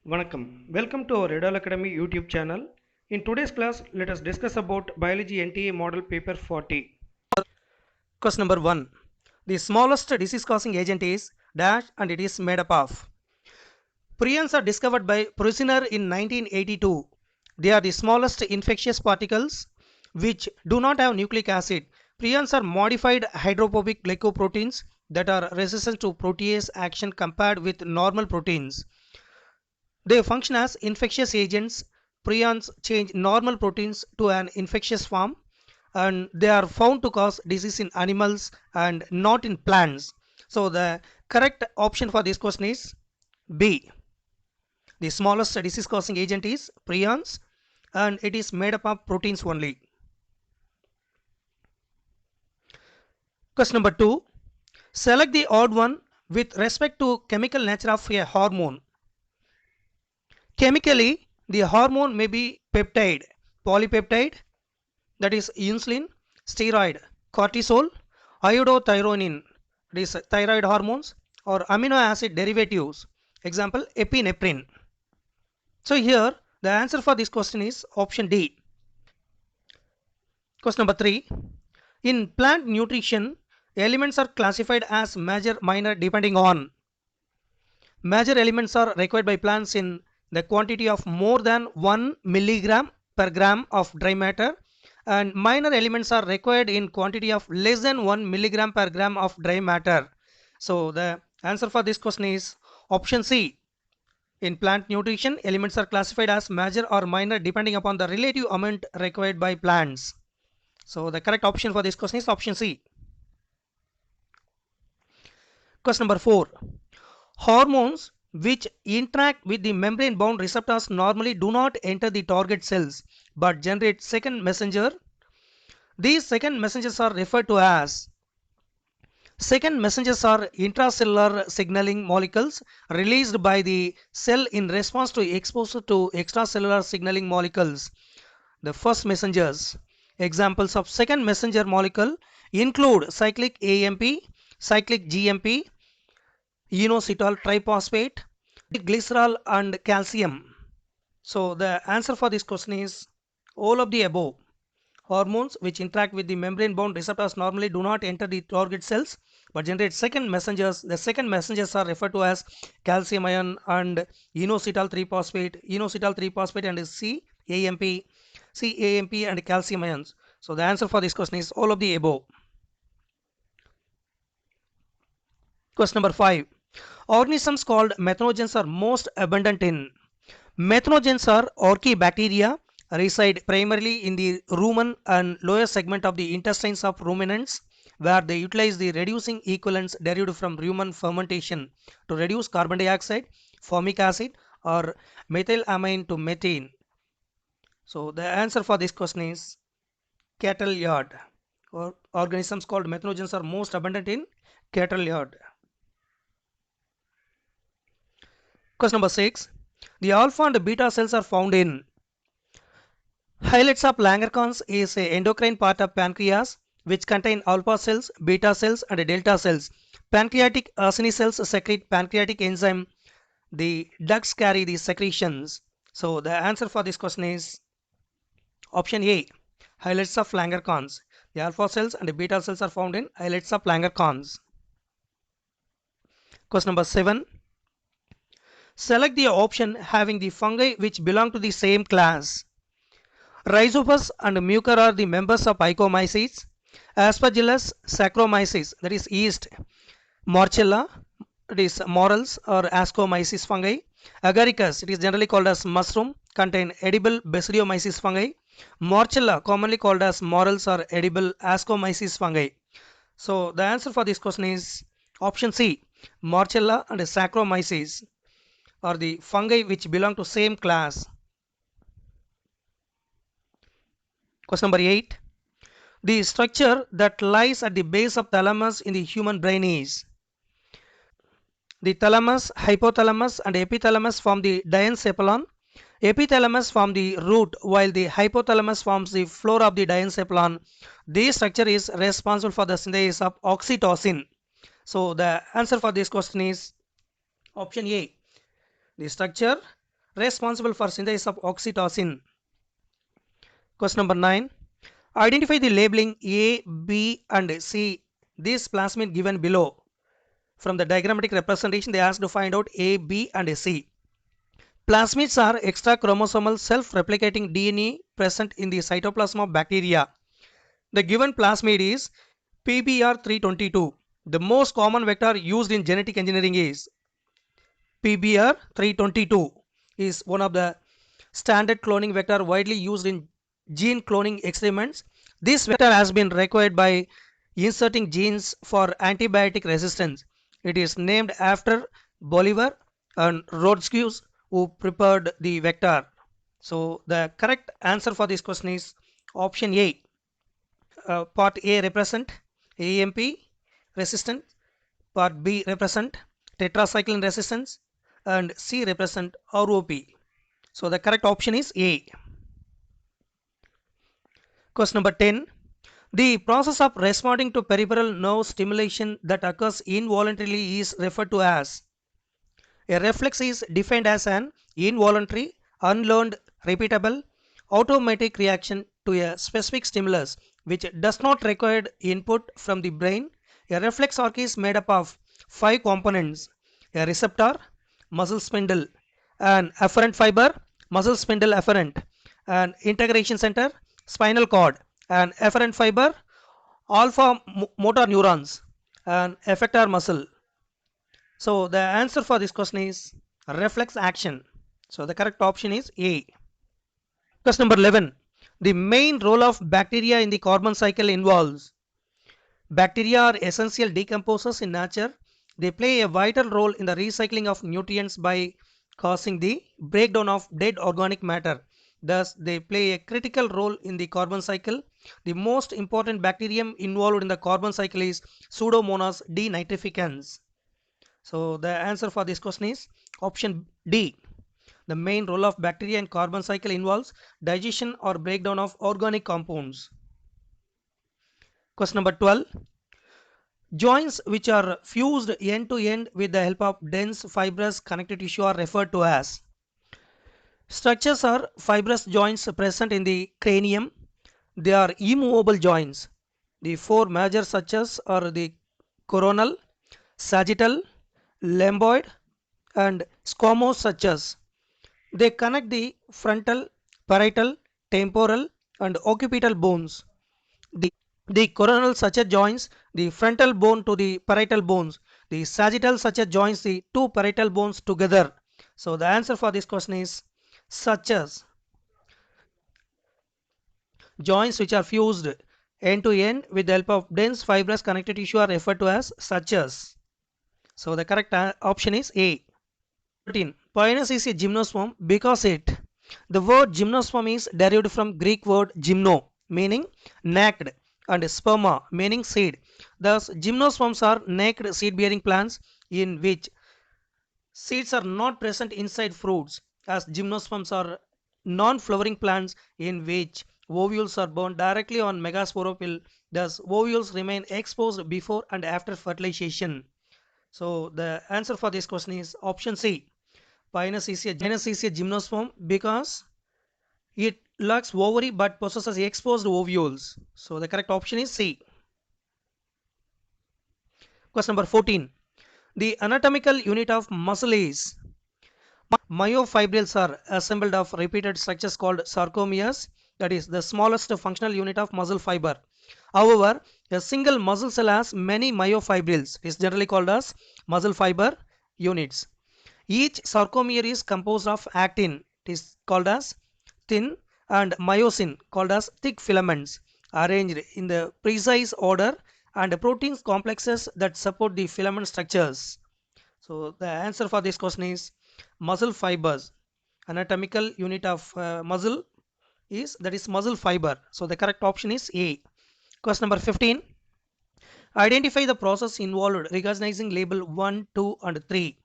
Vanakkam. Welcome to our Redal Academy YouTube channel. In today's class, let us discuss about Biology NTA Model Paper 40. Question number 1. The smallest disease causing agent is dash and it is made up of. Prions are discovered by Prusiner in 1982. They are the smallest infectious particles which do not have nucleic acid. Prions are modified hydrophobic glycoproteins that are resistant to protease action compared with normal proteins. They function as infectious agents. Prions change normal proteins to an infectious form and they are found to cause disease in animals and not in plants. So the correct option for this question is B. The smallest disease causing agent is prions and it is made up of proteins only. Question number 2. Select the odd one with respect to chemical nature of a hormone. Chemically, the hormone may be peptide, polypeptide, that is insulin, steroid, cortisol, iodothyronine, that is thyroid hormones, or amino acid derivatives, example epinephrine. So here the answer for this question is option D. Question number 3. In plant nutrition, elements are classified as major, minor depending on. Major elements are required by plants in the quantity of more than 1 milligram per gram of dry matter, and minor elements are required in quantity of less than 1 milligram per gram of dry matter. So the answer for this question is option C. In plant nutrition, elements are classified as major or minor depending upon the relative amount required by plants. So the correct option for this question is option C. Question number 4. Hormones which interact with the membrane bound receptors normally do not enter the target cells but generate second messenger. These second messengers are referred to as second messengers are intracellular signaling molecules released by the cell in response to exposure to extracellular signaling molecules. The first messengers. Examples of second messenger molecule include cyclic AMP, cyclic GMP, inositol triphosphate, glycerol and calcium. So the answer for this question is all of the above. Hormones which interact with the membrane bound receptors normally do not enter the target cells but generate second messengers. The second messengers are referred to as calcium ion and inositol 3-phosphate, and CAMP and calcium ions. So the answer for this question is all of the above. Question number 5. Organisms called methanogens are most abundant in. Methanogens are archaebacteria, reside primarily in the rumen and lower segment of the intestines of ruminants, where they utilize the reducing equivalents derived from rumen fermentation to reduce carbon dioxide, formic acid, or methylamine to methane. So the answer for this question is cattle yard. Or organisms called methanogens are most abundant in cattle yard. Question number 6. The alpha and beta cells are found in. Islets of Langerhans is a endocrine part of pancreas which contain alpha cells, beta cells and delta cells. Pancreatic acini cells secrete pancreatic enzyme. The ducts carry the secretions. So the answer for this question is option A. Islets of Langerhans. The alpha cells and beta cells are found in islets of Langerhans. Question number 7. Select the option having the fungi which belong to the same class. Rhizopus and Mucor are the members of Icomyces. Aspergillus, Saccharomyces, that is yeast. Morchella, it is morels or Ascomyces fungi. Agaricus, it is generally called as mushroom, contain edible Basidiomyces fungi. Morchella, commonly called as morels or edible Ascomyces fungi. So the answer for this question is option C. Morchella and Saccharomyces are the fungi which belong to same class. Question number 8. The structure that lies at the base of thalamus in the human brain is. The thalamus, hypothalamus and epithalamus form the diencephalon. Epithalamus form the root while the hypothalamus forms the floor of the diencephalon. This structure is responsible for the synthesis of oxytocin. So the answer for this question is option A. The structure responsible for synthesis of oxytocin. Question number 9. Identify the labeling A, B and C. This plasmid given below. From the diagrammatic representation, they asked to find out A, B and C. Plasmids are extra chromosomal self-replicating DNA present in the cytoplasm of bacteria. The given plasmid is PBR322. The most common vector used in genetic engineering is PBR322 is one of the standard cloning vector widely used in gene cloning experiments. This vector has been required by inserting genes for antibiotic resistance. It is named after Bolivar and Rodriguez who prepared the vector. So the correct answer for this question is option A. Part A represent AMP resistance, part B represent tetracycline resistance and C represent ROP. So the correct option is A. Question number 10. The process of responding to peripheral nerve stimulation that occurs involuntarily is referred to as. A reflex is defined as an involuntary, unlearned, repeatable, automatic reaction to a specific stimulus which does not require input from the brain. A reflex arc is made up of 5 components: a receptor, muscle spindle, an afferent fiber, muscle spindle afferent, an integration center, spinal cord, an afferent fiber, alpha motor neurons, and effector muscle. So the answer for this question is reflex action. So the correct option is A. Question number 11. The main role of bacteria in the carbon cycle involves. Bacteria are essential decomposers in nature. They play a vital role in the recycling of nutrients by causing the breakdown of dead organic matter. Thus, they play a critical role in the carbon cycle. The most important bacterium involved in the carbon cycle is Pseudomonas denitrificans. So the answer for this question is option D. The main role of bacteria in carbon cycle involves digestion or breakdown of organic compounds. Question number 12. Joints which are fused end to end with the help of dense fibrous connective tissue are referred to as. Structures are fibrous joints present in the cranium. They are immovable joints. The 4 major structures are the coronal, sagittal, lambdoid and squamous structures. They connect the frontal, parietal, temporal and occipital bones. The coronal suture joins the frontal bone to the parietal bones. The sagittal suture joins the 2 parietal bones together. So the answer for this question is sutures. Joints which are fused end to end with the help of dense fibrous connective tissue are referred to as sutures. So the correct option is A. 13. Pinus is a gymnosperm because the word gymnosperm is derived from Greek word gymno meaning naked and sperma meaning seed. Thus gymnosperms are naked seed bearing plants in which seeds are not present inside fruits, as gymnosperms are non-flowering plants in which ovules are borne directly on megasporophyll. Thus ovules remain exposed before and after fertilization. So the answer for this question is option C. Pinus is a gymnosperm because it lacks ovary but possesses exposed ovules. So the correct option is C. Question number 14. The anatomical unit of muscle is. Myofibrils are assembled of repeated structures called sarcomeres, that is the smallest functional unit of muscle fiber. However, a single muscle cell has many myofibrils. It is generally called as muscle fiber units. Each sarcomere is composed of actin, it is called as thin, and myosin, called as thick filaments, arranged in the precise order, and protein complexes that support the filament structures. So the answer for this question is muscle fibers. Anatomical unit of muscle is muscle fiber. So the correct option is A. Question number 15. Identify the process involved recognizing label 1, 2 and 3.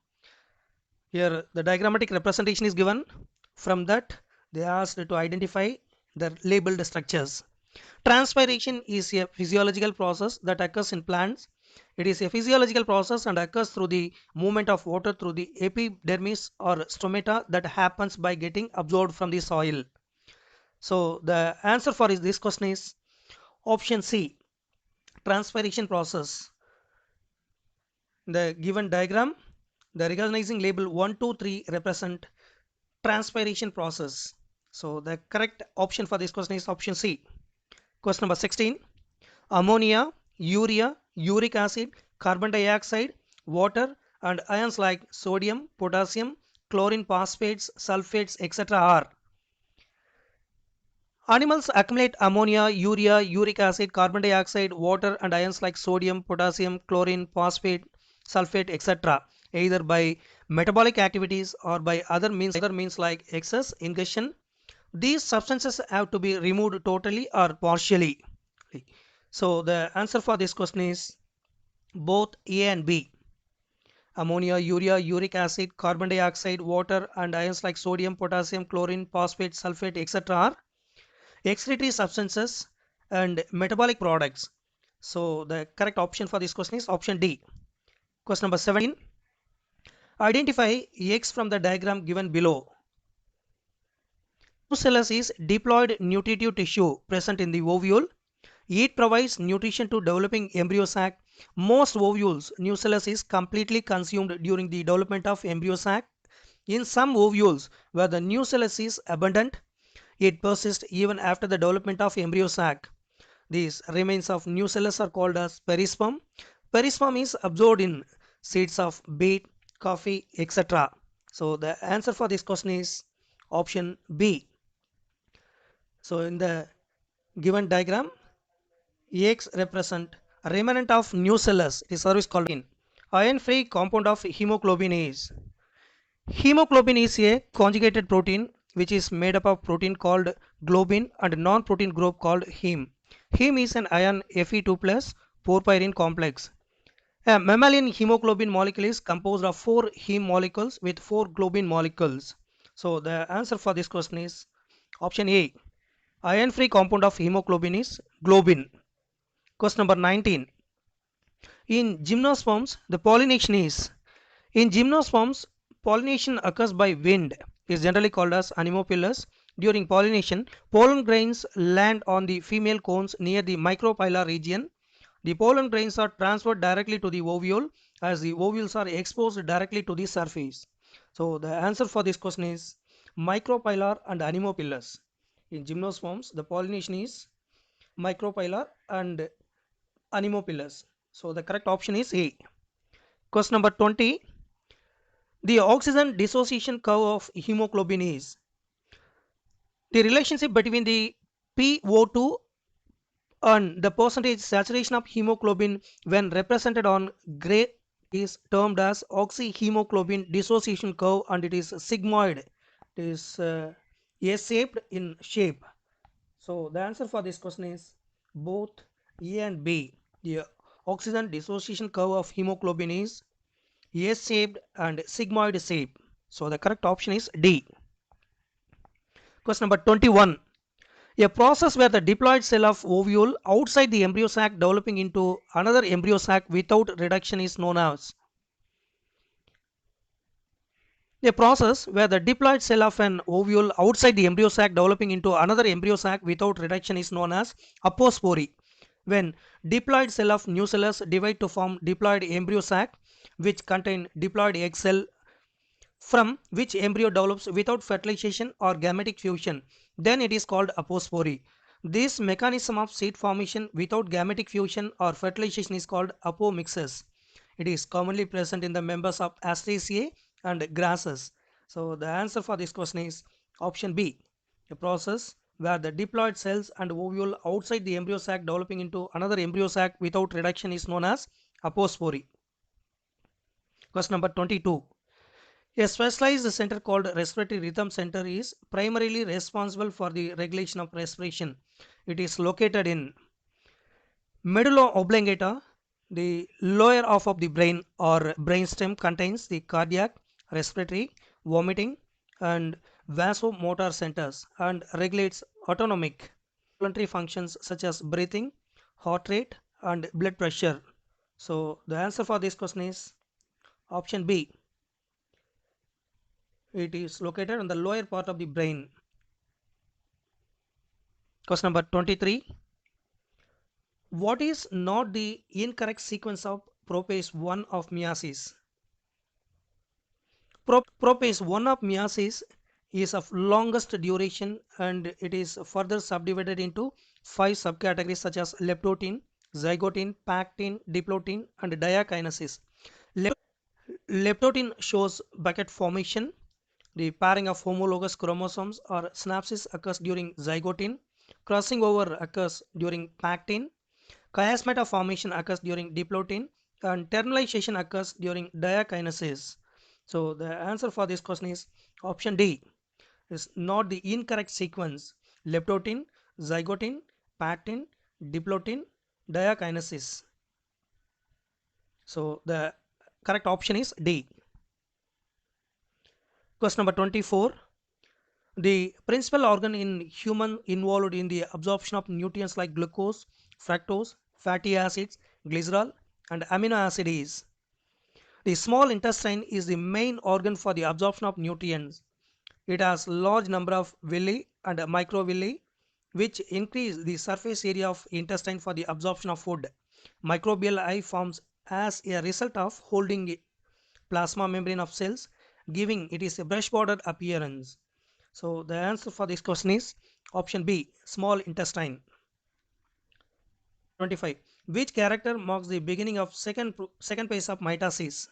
Here the diagrammatic representation is given. From that they asked to identify the labeled structures. Transpiration is a physiological process that occurs in plants. It is a physiological process and occurs through the movement of water through the epidermis or stomata that happens by getting absorbed from the soil. So the answer for this question is option C, transpiration process. In the given diagram, the recognizing label 1, 2, 3 represent transpiration process. So the correct option for this question is option C. Question number 16. Ammonia, urea, uric acid, carbon dioxide, water and ions like sodium, potassium, chlorine, phosphates, sulfates, etc. are. Animals accumulate ammonia, urea, uric acid, carbon dioxide, water and ions like sodium, potassium, chlorine, phosphate, sulfate, etc. either by metabolic activities or by other means like excess ingestion. These substances have to be removed totally or partially. So the answer for this question is both A and B. Ammonia, urea, uric acid, carbon dioxide, water and ions like sodium, potassium, chlorine, phosphate, sulfate, etc. are excretory substances and metabolic products. So the correct option for this question is option D. Question number 17. Identify X from the diagram given below. Nucellus is diploid nutritive tissue present in the ovule. It provides nutrition to developing embryo sac. Most ovules, nucellus is completely consumed during the development of embryo sac. In some ovules where the nucellus is abundant, it persists even after the development of embryo sac. These remains of nucellus are called as perisperm. Perisperm is absorbed in seeds of beet, coffee, etc. So the answer for this question is option B. So in the given diagram, X represent remnant of nucellus. It is service called in. Iron-free compound of hemoglobin is. Hemoglobin is a conjugated protein which is made up of protein called globin and non-protein group called heme. Heme is an iron Fe2 plus porphyrin complex. A mammalian hemoglobin molecule is composed of 4 heme molecules with 4 globin molecules. So the answer for this question is option A. Iron-free compound of hemoglobin is globin. Question number 19. In gymnosperms, the pollination is. In gymnosperms, pollination occurs by wind. It is generally called as anemophilus. During pollination, pollen grains land on the female cones near the micropylar region. The pollen grains are transferred directly to the ovule as the ovules are exposed directly to the surface. So the answer for this question is micropylar and anemophilus. In gymnosperms, the pollination is micropylar and anemophilus. So the correct option is A. Question number 20. The oxygen dissociation curve of hemoglobin is. The relationship between the PO2 and the percentage saturation of hemoglobin when represented on gray is termed as oxyhemoglobin dissociation curve and it is sigmoid. It is S-shaped in shape. So the answer for this question is both A and B. The oxygen dissociation curve of hemoglobin is S-shaped and sigmoid shape. So the correct option is D. Question number 21. A process where the diploid cell of ovule outside the embryo sac developing into another embryo sac without reduction is known as. A process where the diploid cell of an ovule outside the embryo sac developing into another embryo sac without reduction is known as apospory. When diploid cell of nucellus divide to form diploid embryo sac which contain diploid egg cell from which embryo develops without fertilization or gametic fusion, then it is called apospory. This mechanism of seed formation without gametic fusion or fertilization is called apomixis. It is commonly present in the members of Asteraceae and grasses. So the answer for this question is option B. A process where the diploid cells and ovule outside the embryo sac developing into another embryo sac without reduction is known as apospory. Question number 22. A specialized center called respiratory rhythm center is primarily responsible for the regulation of respiration. It is located in medulla oblongata. The lower half of the brain or brainstem contains the cardiac, respiratory, vomiting and vasomotor centers and regulates autonomic voluntary functions such as breathing, heart rate and blood pressure. So the answer for this question is option B. It is located on the lower part of the brain. Question number 23. What is not the incorrect sequence of prophase 1 of meiosis? Prophase 1 of meiosis is of longest duration and it is further subdivided into 5 subcategories such as leptotin, zygotin, pactin, diplotin and diakinesis. Leptotin shows bucket formation. The pairing of homologous chromosomes or synapses occurs during zygotin. Crossing over occurs during pactin. Chiasmata formation occurs during diplotin and terminalization occurs during diakinesis. So the answer for this question is option D. Is not the incorrect sequence. Leptotin, zygotin, pactin, diplotin, diakinesis. So the correct option is D. Question number 24. The principal organ in human involved in the absorption of nutrients like glucose, fructose, fatty acids, glycerol and amino acid is. The small intestine is the main organ for the absorption of nutrients. It has large number of villi and microvilli which increase the surface area of intestine for the absorption of food. Microbial eye forms as a result of holding plasma membrane of cells, giving it is a brush bordered appearance. So the answer for this question is option B, small intestine. 25. Which character marks the beginning of second phase of mitosis?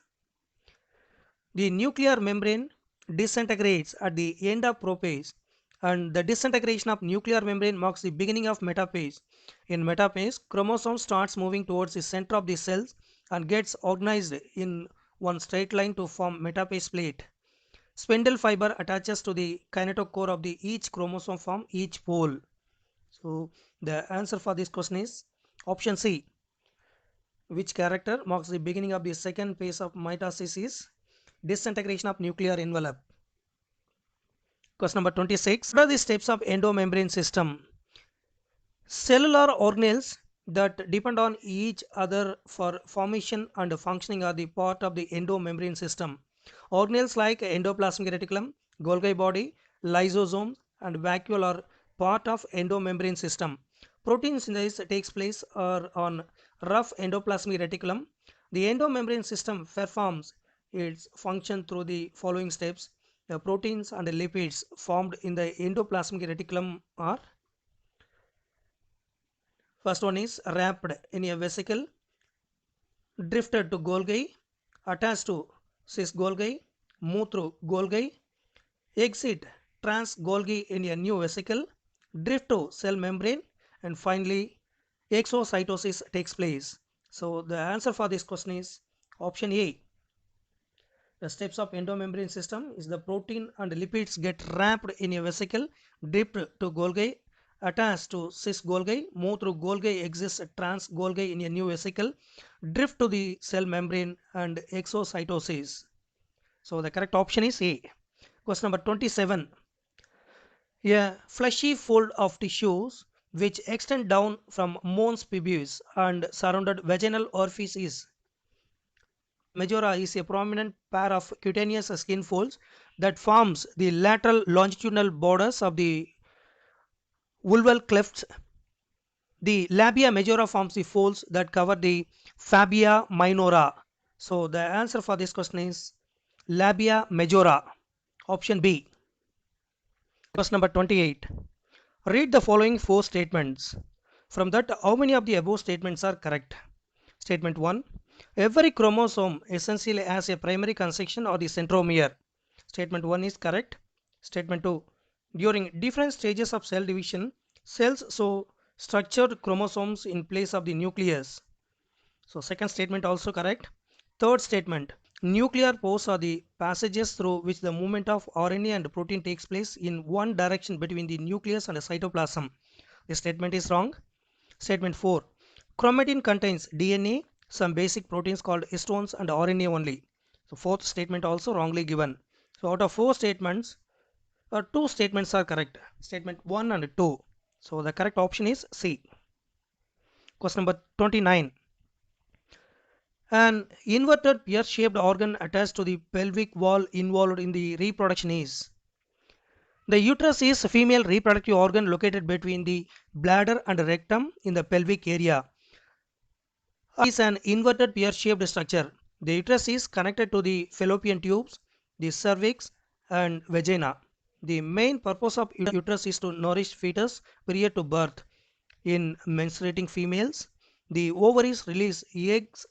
The nuclear membrane disintegrates at the end of prophase and the disintegration of nuclear membrane marks the beginning of metaphase. In metaphase, chromosome starts moving towards the center of the cells and gets organized in one straight line to form metaphase plate. Spindle fiber attaches to the kinetochore of the each chromosome form each pole. So the answer for this question is option C. Which character marks the beginning of the second phase of mitosis is disintegration of nuclear envelope. Question number 26. What are the steps of endomembrane system? Cellular organelles that depend on each other for formation and functioning are the part of the endomembrane system. Organelles like endoplasmic reticulum, Golgi body, lysosomes and vacuole are part of endomembrane system. Protein synthesis takes place on rough endoplasmic reticulum. The endomembrane system performs its function through the following steps. The proteins and the lipids formed in the endoplasmic reticulum are: first one is wrapped in a vesicle, drifted to Golgi, attached to cis Golgi, move through Golgi, exit trans Golgi in a new vesicle, drift to cell membrane and finally exocytosis takes place. So the answer for this question is option A. The steps of endomembrane system is the protein and lipids get wrapped in a vesicle, drift to Golgi, attached to cis Golgi, move through Golgi, exits trans Golgi in a new vesicle, drift to the cell membrane and exocytosis. So the correct option is A. Question number 27. A fleshy fold of tissues which extend down from mons pubis and surrounded vaginal orifice is. Majora is a prominent pair of cutaneous skin folds that forms the lateral longitudinal borders of the vulval clefts. The labia majora forms the folds that cover the fabia minora. So the answer for this question is labia majora, option B. Question number 28. Read the following 4 statements. From that, how many of the above statements are correct? Statement 1. Every chromosome essentially has a primary constriction or the centromere. Statement 1 is correct. Statement 2. During different stages of cell division, cells show structured chromosomes in place of the nucleus. So second statement also correct. Third statement. Nuclear pores are the passages through which the movement of RNA and protein takes place in one direction between the nucleus and the cytoplasm. This statement is wrong. Statement 4. Chromatin contains DNA, some basic proteins called histones and RNA only. So fourth statement also wrongly given. So out of 4 statements, 2 statements are correct. Statement 1 and 2. So the correct option is C. Question number 29. An inverted pear-shaped organ attached to the pelvic wall involved in the reproduction is. The uterus is a female reproductive organ located between the bladder and rectum in the pelvic area. It is an inverted pear-shaped structure. The uterus is connected to the fallopian tubes, the cervix, and vagina. The main purpose of uterus is to nourish fetus prior to birth. In menstruating females, the ovaries release eggs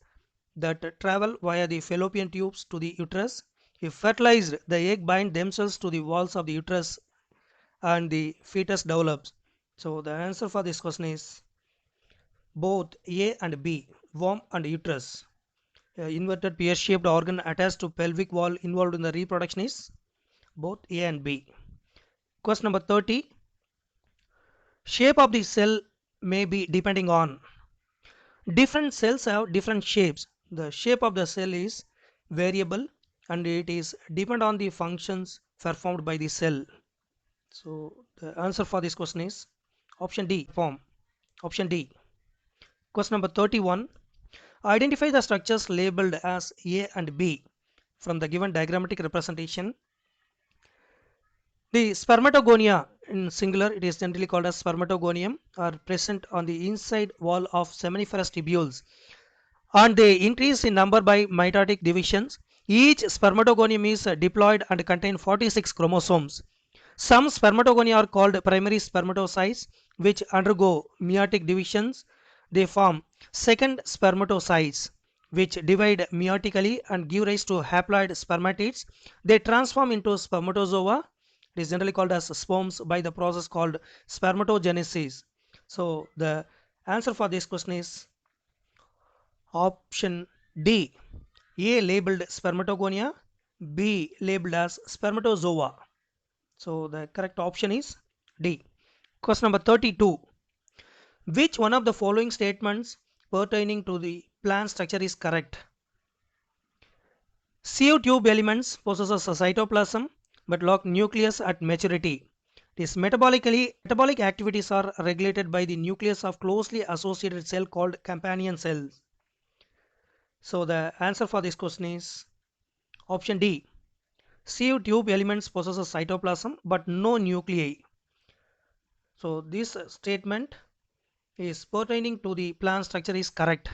that travel via the fallopian tubes to the uterus. If fertilized, the egg bind themselves to the walls of the uterus and the fetus develops. So the answer for this question is both A and B, womb and uterus. Inverted pear-shaped organ attached to pelvic wall involved in the reproduction is both A and B. Question number 30. Shape of the cell may be depending on. Different cells have different shapes. The shape of the cell is variable and it is depend on the functions performed by the cell. So the answer for this question is option D, form. Option D. Question number 31. Identify the structures labeled as A and B from the given diagrammatic representation. The spermatogonia, in singular it is generally called as spermatogonium, are present on the inside wall of seminiferous tubules and they increase in number by mitotic divisions. Each spermatogonium is diploid and contain 46 chromosomes. Some spermatogonia are called primary spermatocytes which undergo meiotic divisions. They form second spermatocytes which divide meiotically and give rise to haploid spermatids. They transform into spermatozoa. It is generally called as sperms by the process called spermatogenesis. So the answer for this question is option D. A labeled spermatogonia, B labeled as spermatozoa. So the correct option is D. Question number 32. Which one of the following statements pertaining to the plant structure is correct? Sieve tube elements possesses a cytoplasm but lack nucleus at maturity. These metabolic activities are regulated by the nucleus of closely associated cell called companion cells. So the answer for this question is option D. Sieve tube elements possesses cytoplasm but no nuclei. So this statement is pertaining to the plant structure is correct.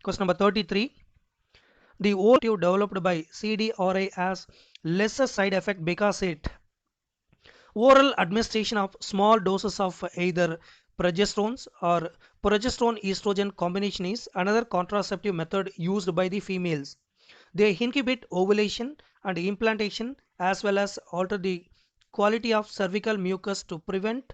Question number 33. The oral tube developed by CDRI has lesser side effect because oral administration of small doses of either progesterones or progesterone estrogen combination is another contraceptive method used by the females. They inhibit ovulation and implantation as well as alter the quality of cervical mucus to prevent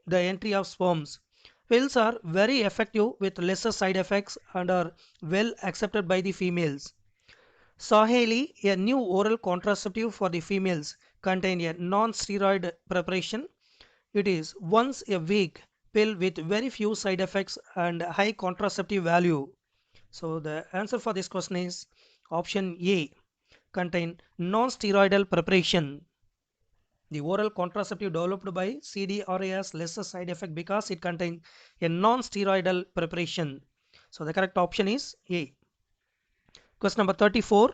the entry of sperms. Pills are very effective with lesser side effects and are well accepted by the females. Sohaili, a new oral contraceptive for the females, contain a non-steroid preparation. It is once a week pill with very few side effects and high contraceptive value. So the answer for this question is option A, contain non-steroidal preparation. The oral contraceptive developed by CDRA has lesser side effect because it contains a non-steroidal preparation. So the correct option is A. Question number 34.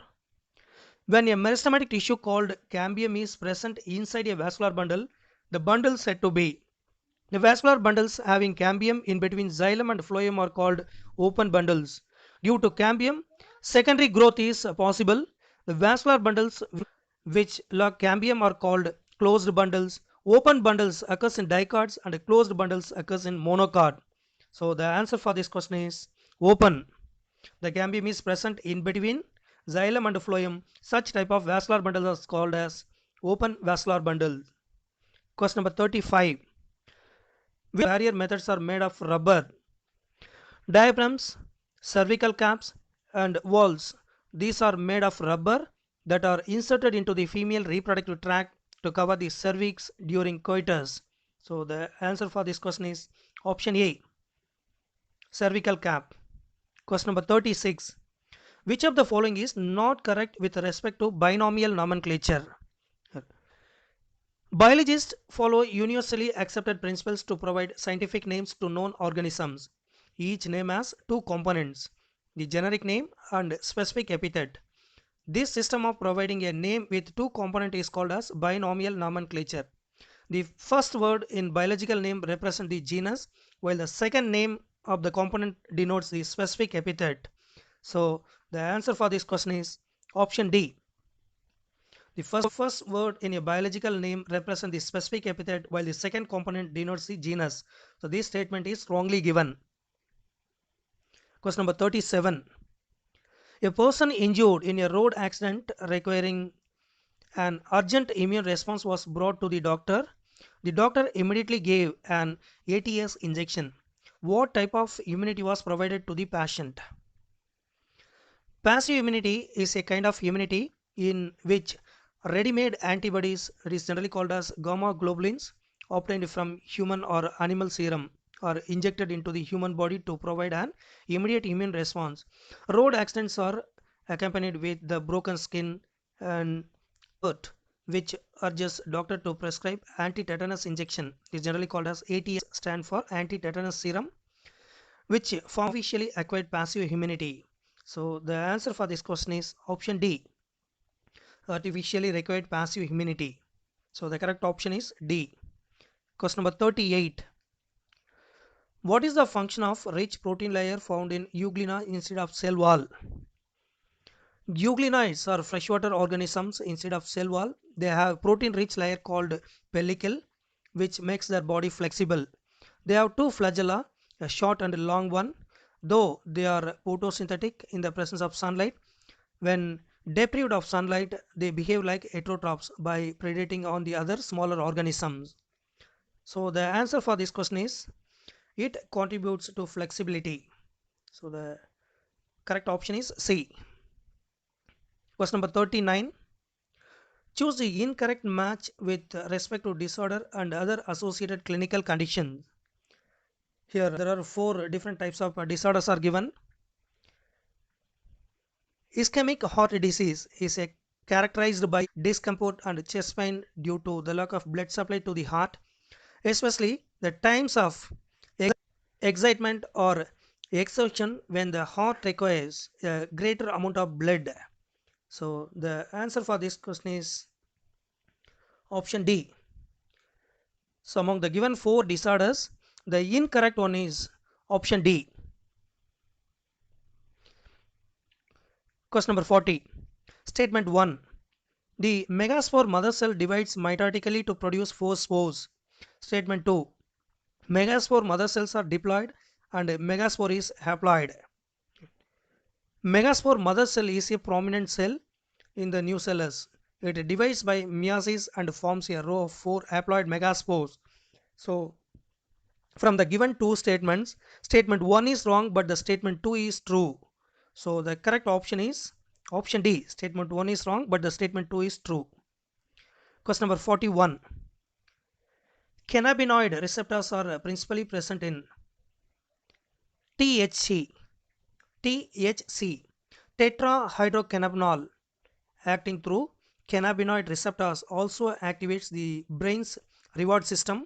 When a meristematic tissue called cambium is present inside a vascular bundle, the bundle said to be. The vascular bundles having cambium in between xylem and phloem are called open bundles. Due to cambium, secondary growth is possible. The vascular bundles which lack cambium are called closed bundles. Open bundles occurs in dicots and closed bundles occurs in monocot. So the answer for this question is open. The cambium is present in between xylem and phloem. Such type of vascular bundles are called as open vascular bundle. Question number 35. Which barrier methods are made of rubber? Diaphragms, cervical caps and walls. These are made of rubber that are inserted into the female reproductive tract to cover the cervix during coitus. So the answer for this question is option A, cervical cap. Question number 36. Which of the following is not correct with respect to binomial nomenclature? Biologists follow universally accepted principles to provide scientific names to known organisms. Each name has two components. the generic name and specific epithet. This system of providing a name with two components is called as binomial nomenclature. The first word in biological name represents the genus, while the second name of the component denotes the specific epithet. So the answer for this question is option D. The first word in a biological name represents the specific epithet, while the second component denotes the genus. So this statement is wrongly given. Question number 37. A person injured in a road accident requiring an urgent immune response was brought to the doctor. The doctor immediately gave an ATS injection. What type of immunity was provided to the patient? Passive immunity is a kind of immunity in which ready-made antibodies, it is generally called as gamma globulins, obtained from human or animal serum, are injected into the human body to provide an immediate immune response. Road accidents are accompanied with the broken skin and hurt, which urges doctor to prescribe anti-tetanus injection. It is generally called as ATS, stand for anti-tetanus serum, which form officially acquired passive immunity. So the answer for this question is option D, artificially required passive immunity. So the correct option is D. Question number 38. What is the function of rich protein layer found in euglena instead of cell wall? Euglenids are freshwater organisms instead of cell wall. They have protein rich layer called pellicle, which makes their body flexible. They have two flagella, a short and a long one. Though they are photosynthetic in the presence of sunlight, when deprived of sunlight, they behave like heterotrophs by predating on the other smaller organisms. So the answer for this question is it contributes to flexibility. So the correct option is C. Question number 39. Choose the incorrect match with respect to disorder and other associated clinical conditions. Here there are four different types of disorders are given. Ischemic heart disease is characterized by discomfort and chest pain due to the lack of blood supply to the heart, especially the times of excitement or exhaustion when the heart requires a greater amount of blood. So the answer for this question is option D. So among the given four disorders, the incorrect one is option D. Question number 40. Statement 1. The megaspore mother cell divides mitotically to produce four spores. Statement 2. Megaspore mother cells are diploid and megaspore is haploid. Megaspore mother cell is a prominent cell in the nucellus. It divides by meiosis and forms a row of four haploid megaspores. So from the given two statements, statement 1 is wrong but the statement 2 is true. So the correct option is option D. Statement 1 is wrong but the statement 2 is true. Question number 41. Cannabinoid receptors are principally present in THC, tetrahydrocannabinol, acting through cannabinoid receptors also activates the brain's reward system.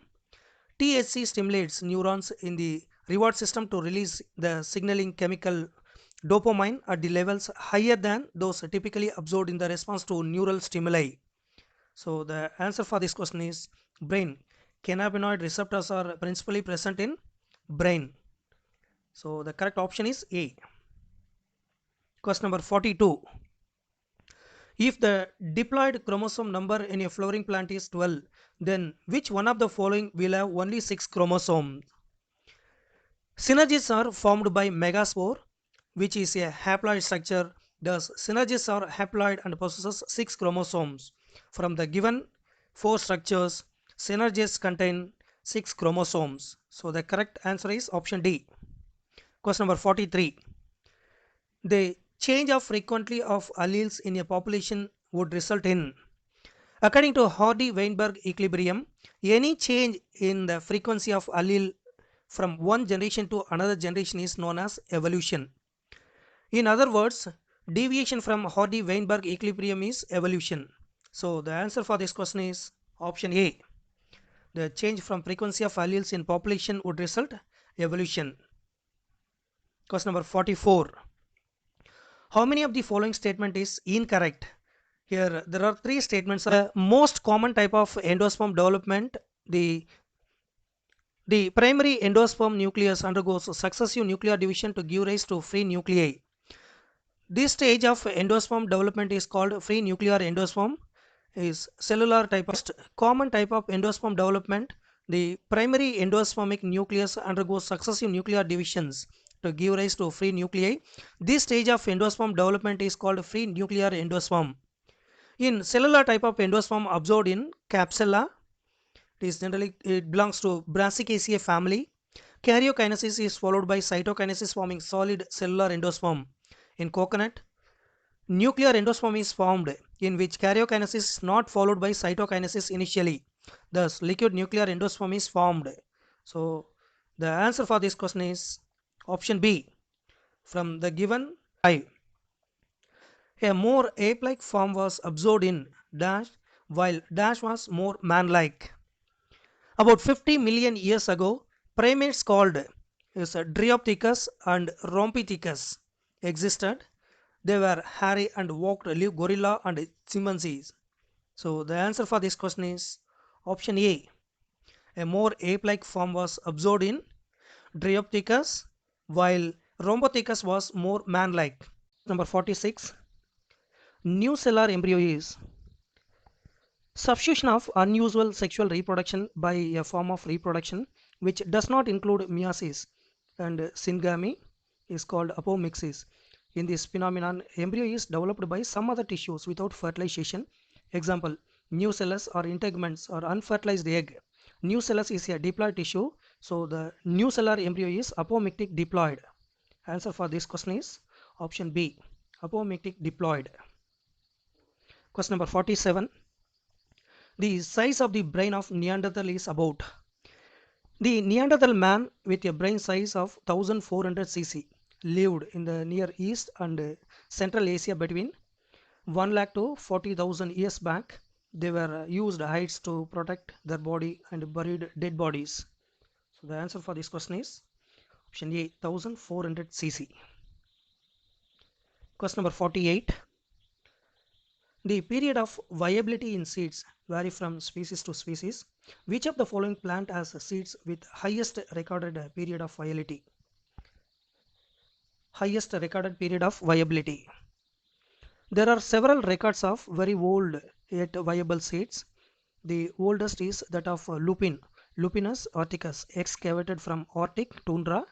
THC stimulates neurons in the reward system to release the signaling chemical dopamine at the levels higher than those typically observed in the response to neural stimuli. So the answer for this question is brain. Cannabinoid receptors are principally present in brain. So the correct option is A. Question number 42. If the diploid chromosome number in a flowering plant is 12, then which one of the following will have only 6 chromosomes? Synergids are formed by megaspore, which is a haploid structure. Thus, synergids are haploid and possesses 6 chromosomes. From the given 4 structures, synergids contain 6 chromosomes. So the correct answer is option D. Question number 43. The change of frequency of alleles in a population would result in, according to Hardy-Weinberg equilibrium, any change in the frequency of allele from one generation to another generation is known as evolution. In other words, deviation from Hardy-Weinberg equilibrium is evolution. So the answer for this question is option A. The change from frequency of alleles in population would result evolution. Question number 44. How many of the following statement is incorrect? Here there are three statements. The most common type of endosperm development, the primary endosperm nucleus undergoes successive nuclear division to give rise to free nuclei. This stage of endosperm development is called free nuclear endosperm. Is cellular type of common type of endosperm development. The primary endospermic nucleus undergoes successive nuclear divisions to give rise to free nuclei. This stage of endosperm development is called free nuclear endosperm. In cellular type of endosperm observed in Capsella, it belongs to Brassicaceae family. Karyokinesis is followed by cytokinesis forming solid cellular endosperm. In coconut, nuclear endosperm is formed in which karyokinesis is not followed by cytokinesis initially. Thus, liquid nuclear endosperm is formed. So, the answer for this question is option B. From the given 5, a more ape-like form was observed in dash, while dash was more man-like. About 50 million years ago, primates called Dryopithecus and Rhompithecus existed. They were hairy and walked live gorilla and chimpanzees. So the answer for this question is option A. A more ape-like form was observed in Dryopithecus, while Rhompithecus was more man-like. Number 46. Nucellar embryo is substitution of unusual sexual reproduction by a form of reproduction which does not include meiosis, and syngamy is called apomixis. In this phenomenon, embryo is developed by some other tissues without fertilization. Example, nucellus or integuments or unfertilized egg. Nucellus is a diploid tissue, so the nucellar embryo is apomictic diploid. Answer for this question is option B, apomictic diploid. Question number 47. The size of the brain of Neanderthal is about. The Neanderthal man with a brain size of 1400 cc lived in the Near East and Central Asia between 1 lakh to 40,000 years back. They were used hides to protect their body and buried dead bodies. So the answer for this question is option A, 1400 cc. Question number 48. The period of viability in seeds vary from species to species. Which of the following plant has seeds with highest recorded period of viability? Highest recorded period of viability. There are several records of very old yet viable seeds. The oldest is that of lupin, Lupinus articus, excavated from Arctic tundra.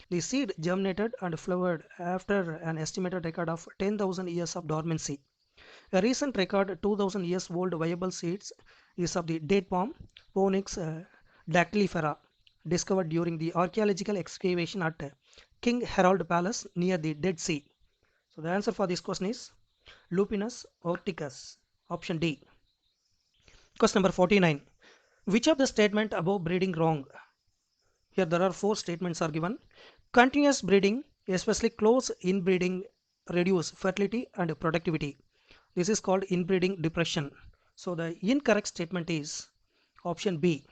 The seed germinated and flowered after an estimated record of 10,000 years of dormancy. A recent record 2000 years old viable seeds is of the date palm Phoenix dactylifera, discovered during the archaeological excavation at King Harold Palace near the Dead Sea. So the answer for this question is Lupinus articus, option D. Question number 49. Which of the statement above breeding wrong? Here there are 4 statements are given. Continuous breeding, especially close inbreeding, reduce fertility and productivity. This is called inbreeding depression. So the incorrect statement is option B.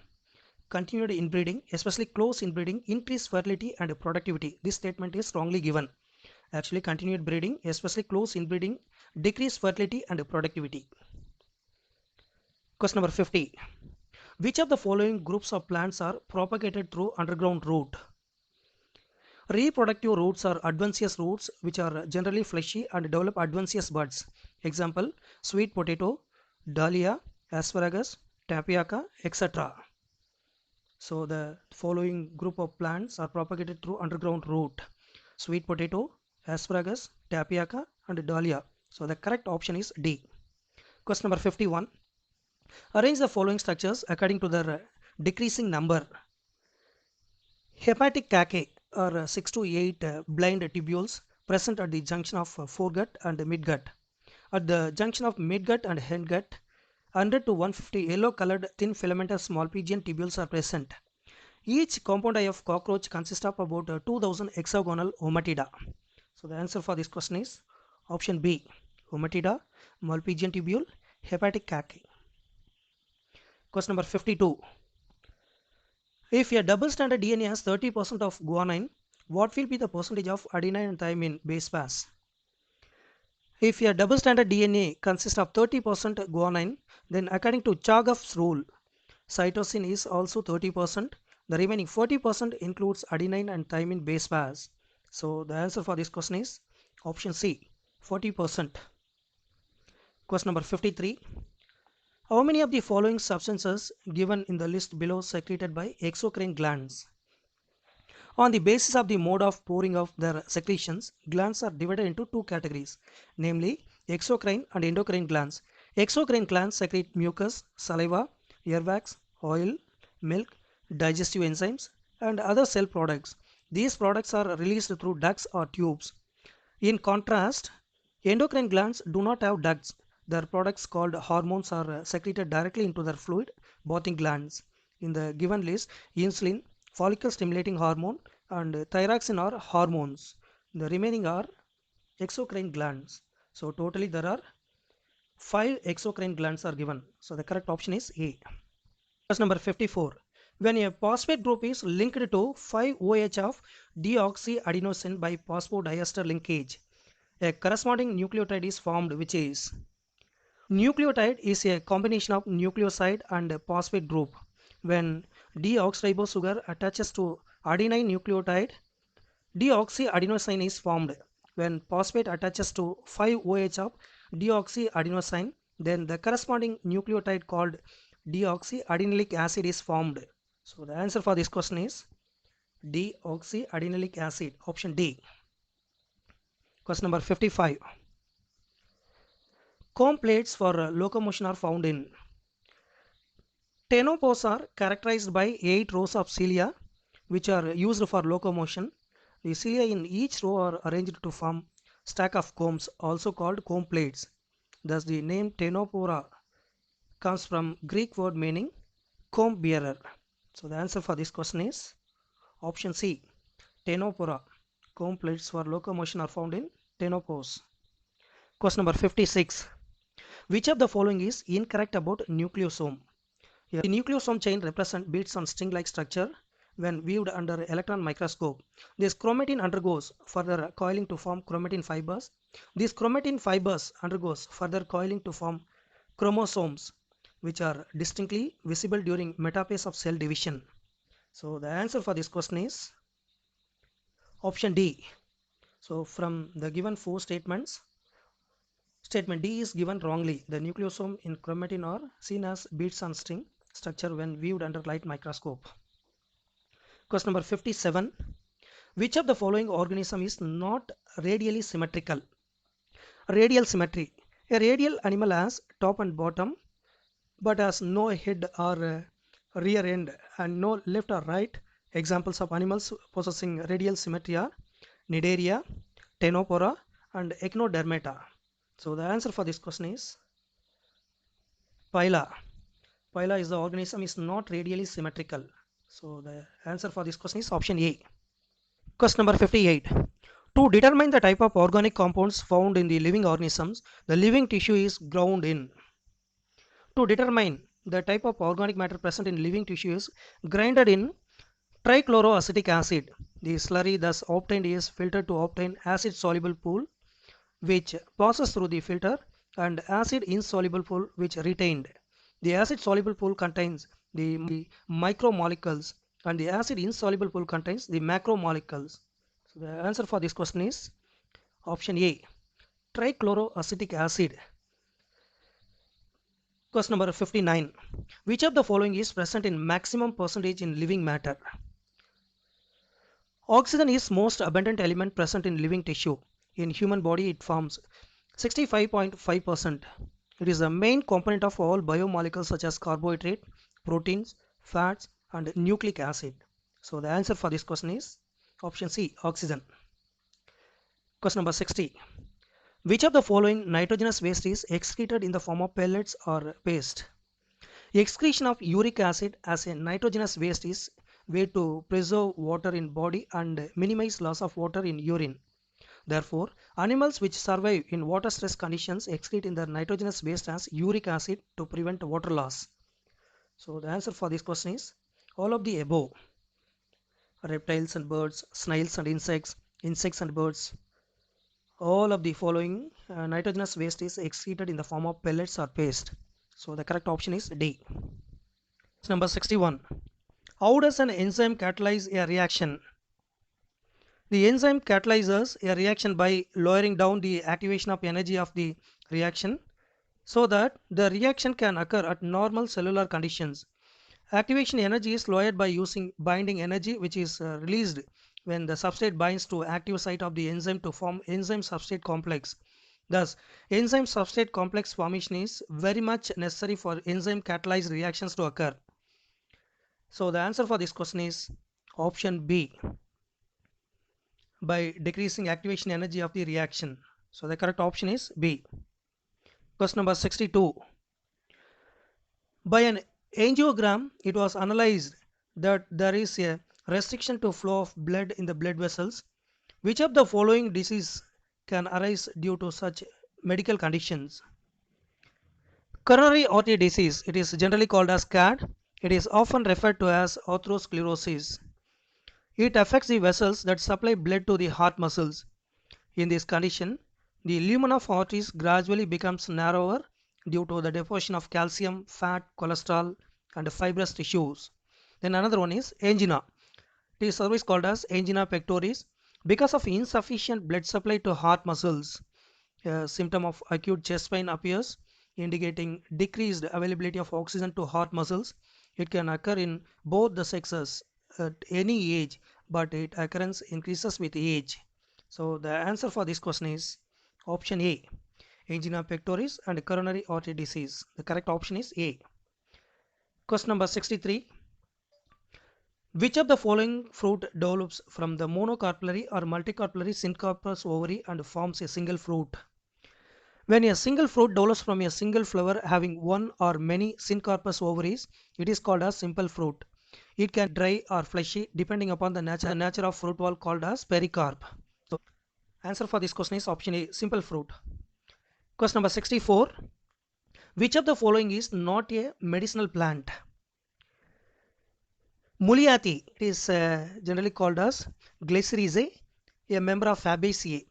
Continued inbreeding, especially close inbreeding, increase fertility and productivity. This statement is wrongly given. Actually, continued breeding, especially close inbreeding, decrease fertility and productivity. Question number 50. Which of the following groups of plants are propagated through underground root? Reproductive roots are adventitious roots which are generally fleshy and develop adventitious buds. Example, sweet potato, dahlia, asparagus, tapioca, etc. So the following group of plants are propagated through underground root: sweet potato, asparagus, tapioca and dahlia. So the correct option is D. Question number 51. Arrange the following structures according to their decreasing number. Hepatic cacae are 6 to 8 blind tubules present at the junction of foregut and midgut. At the junction of midgut and hindgut, 100 to 150 yellow colored thin filamentous Malpighian tubules are present. Each compound eye of cockroach consists of about 2000 hexagonal omatida. So the answer for this question is option B, omatida, Malpighian tubule, hepatic cacae. Question number 52. If a double stranded DNA has 30% of guanine, what will be the percentage of adenine and thymine base pairs? If a double-stranded DNA consists of 30% guanine, then according to Chargaff's rule, cytosine is also 30%. The remaining 40% includes adenine and thymine base pairs. So the answer for this question is option C, 40%. Question number 53. How many of the following substances given in the list below secreted by exocrine glands? On the basis of the mode of pouring of their secretions, glands are divided into two categories, namely exocrine and endocrine glands. Exocrine glands secrete mucus, saliva, earwax, oil, milk, digestive enzymes, and other cell products. These products are released through ducts or tubes. In contrast, endocrine glands do not have ducts. Their products called hormones are secreted directly into their fluid bathing glands. In the given list, insulin, follicle stimulating hormone, and thyroxine are hormones. The remaining are exocrine glands. So totally there are 5 exocrine glands are given. So the correct option is A. Question number 54. When a phosphate group is linked to 5-OH of deoxyadenosine by phosphodiester linkage, a corresponding nucleotide is formed, which is nucleotide is a combination of nucleoside and phosphate group. When deoxyribose sugar attaches to adenine nucleotide, deoxyadenosine is formed. When phosphate attaches to 5-OH of deoxyadenosine, then the corresponding nucleotide called deoxyadenilic acid is formed. So the answer for this question is deoxyadenilic acid, option D. Question number 55. Comb plates for locomotion are found in ctenopores are characterized by 8 rows of cilia which are used for locomotion. The cilia in each row are arranged to form stack of combs, also called comb plates. Thus the name ctenopora comes from Greek word meaning comb bearer. So the answer for this question is option C, ctenopora. Comb plates for locomotion are found in ctenopores. Question number 56. Which of the following is incorrect about nucleosome? The nucleosome chain represents beads on string-like structure when viewed under electron microscope. This chromatin undergoes further coiling to form chromatin fibers. These chromatin fibers undergoes further coiling to form chromosomes, which are distinctly visible during metaphase of cell division. So the answer for this question is option D. So from the given 4 statements, statement D is given wrongly. The nucleosome in chromatin are seen as beads on string structure when viewed under light microscope. Question number 57. Which of the following organism is not radially symmetrical? Radial symmetry. A radial animal has top and bottom but has no head or rear end and no left or right. Examples of animals possessing radial symmetry are Cnidaria, Ctenopora and Echinodermata. So the answer for this question is Phyla. Phyla is the organism is not radially symmetrical. So the answer for this question is option A. Question number 58. To determine the type of organic compounds found in the living organisms, the living tissue is ground in. To determine the type of organic matter present in living tissue is grinded in trichloroacetic acid. The slurry thus obtained is filtered to obtain acid soluble pool which passes through the filter and acid insoluble pool which retained. The acid soluble pool contains the micromolecules and the acid insoluble pool contains the macromolecules. So the answer for this question is option A, trichloroacetic acid. Question number 59. Which of the following is present in maximum percentage in living matter? Oxygen is most abundant element present in living tissue. In human body it forms 65.5%. It is the main component of all biomolecules such as carbohydrate, proteins, fats and nucleic acid. So the answer for this question is option C, oxygen. Question number 60. Which of the following nitrogenous waste is excreted in the form of pellets or paste? Excretion of uric acid as a nitrogenous waste is way to preserve water in body and minimize loss of water in urine. Therefore, animals which survive in water stress conditions excrete in their nitrogenous waste as uric acid to prevent water loss. So the answer for this question is all of the above. Reptiles and birds, snails and insects, insects and birds, all of the following nitrogenous waste is excreted in the form of pellets or paste. So the correct option is D. Number 61. How does an enzyme catalyze a reaction? The enzyme catalyzes a reaction by lowering down the activation of energy of the reaction so that the reaction can occur at normal cellular conditions. Activation energy is lowered by using binding energy, which is released when the substrate binds to active site of the enzyme to form enzyme substrate complex. Thus, enzyme substrate complex formation is very much necessary for enzyme catalyzed reactions to occur. So the answer for this question is option B, by decreasing activation energy of the reaction. So the correct option is B. Question number 62. By an angiogram, it was analyzed that there is a restriction to flow of blood in the blood vessels. Which of the following disease can arise due to such medical conditions? Coronary artery disease, it is generally called as CAD. It is often referred to as atherosclerosis. It affects the vessels that supply blood to the heart muscles. In this condition, the lumen of arteries gradually becomes narrower due to the deposition of calcium, fat, cholesterol, and fibrous tissues. Then another one is angina. It is otherwise called as angina pectoris because of insufficient blood supply to heart muscles. A symptom of acute chest pain appears, indicating decreased availability of oxygen to heart muscles. It can occur in both the sexes at any age, but its occurrence increases with age. So the answer for this question is option A, angina pectoris and coronary artery disease. The correct option is A. Question number 63. Which of the following fruit develops from the monocarpellary or multicarpellary syncarpous ovary and forms a single fruit? When a single fruit develops from a single flower having one or many syncarpous ovaries, it is called as simple fruit. It can be dry or fleshy depending upon the nature of fruit wall called as pericarp. So, answer for this question is option A, simple fruit. Question number 64. Which of the following is not a medicinal plant? Muliathi, it is generally called as Glyceriaceae, a member of Fabaceae.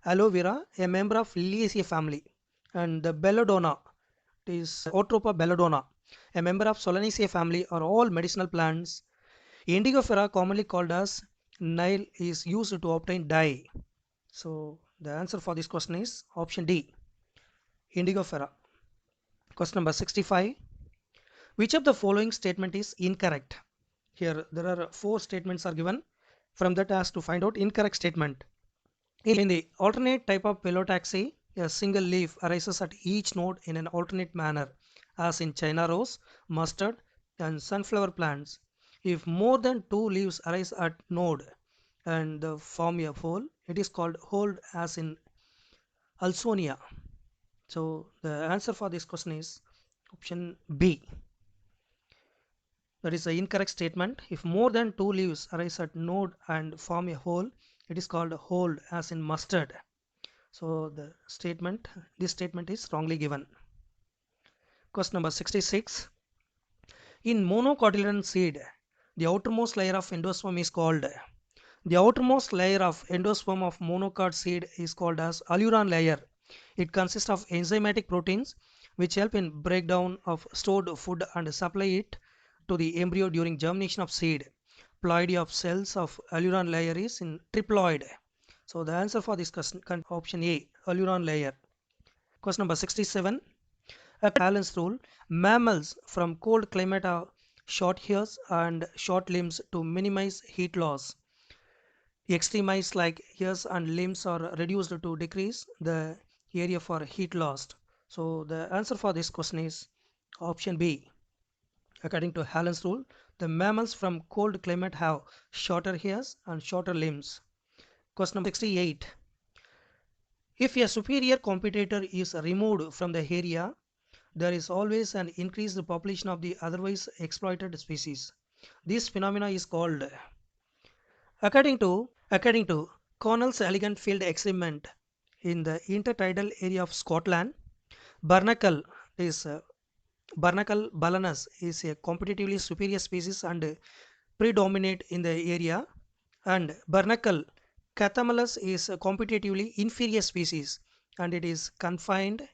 Aloe vera, a member of Liliaceae family. And the belladonna, it is Otropa belladonna, a member of Solanaceae family, are all medicinal plants. Indigofera, commonly called as Nile, is used to obtain dye. So the answer for this question is option D, Indigofera. Question number 65. Which of the following statement is incorrect? Here there are 4 statements are given. From that as to find out incorrect statement. In the alternate type of phyllotaxy, a single leaf arises at each node in an alternate manner, as in China rose, mustard, and sunflower plants. If more than 2 leaves arise at node and form a whole, it is called whole, as in Alsonia. So the answer for this question is option B. That is the incorrect statement. If more than 2 leaves arise at node and form a whole, it is called whole, as in mustard. So this statement is wrongly given. Question number 66. In monocotyledon seed, the outermost layer of endosperm is called. The outermost layer of endosperm of monocot seed is called as alluron layer. It consists of enzymatic proteins which help in breakdown of stored food and supply it to the embryo during germination of seed. Ploidy of cells of alluron layer is in triploid. So the answer for this question option A, alluron layer. Question number 67. Allen's rule. Mammals from cold climate have short hairs and short limbs to minimize heat loss. Extremites like ears and limbs are reduced to decrease the area for heat loss. So the answer for this question is option B. According to Hallen's rule, the mammals from cold climate have shorter hairs and shorter limbs. Question number 68. If a superior competitor is removed from the area, there is always an increased population of the otherwise exploited species. This phenomena is called, according to Connell's elegant field experiment in the intertidal area of Scotland, Barnacle is Barnacle balanus is a competitively superior species and predominate in the area, and Barnacle Cathamalus is a competitively inferior species and it is confined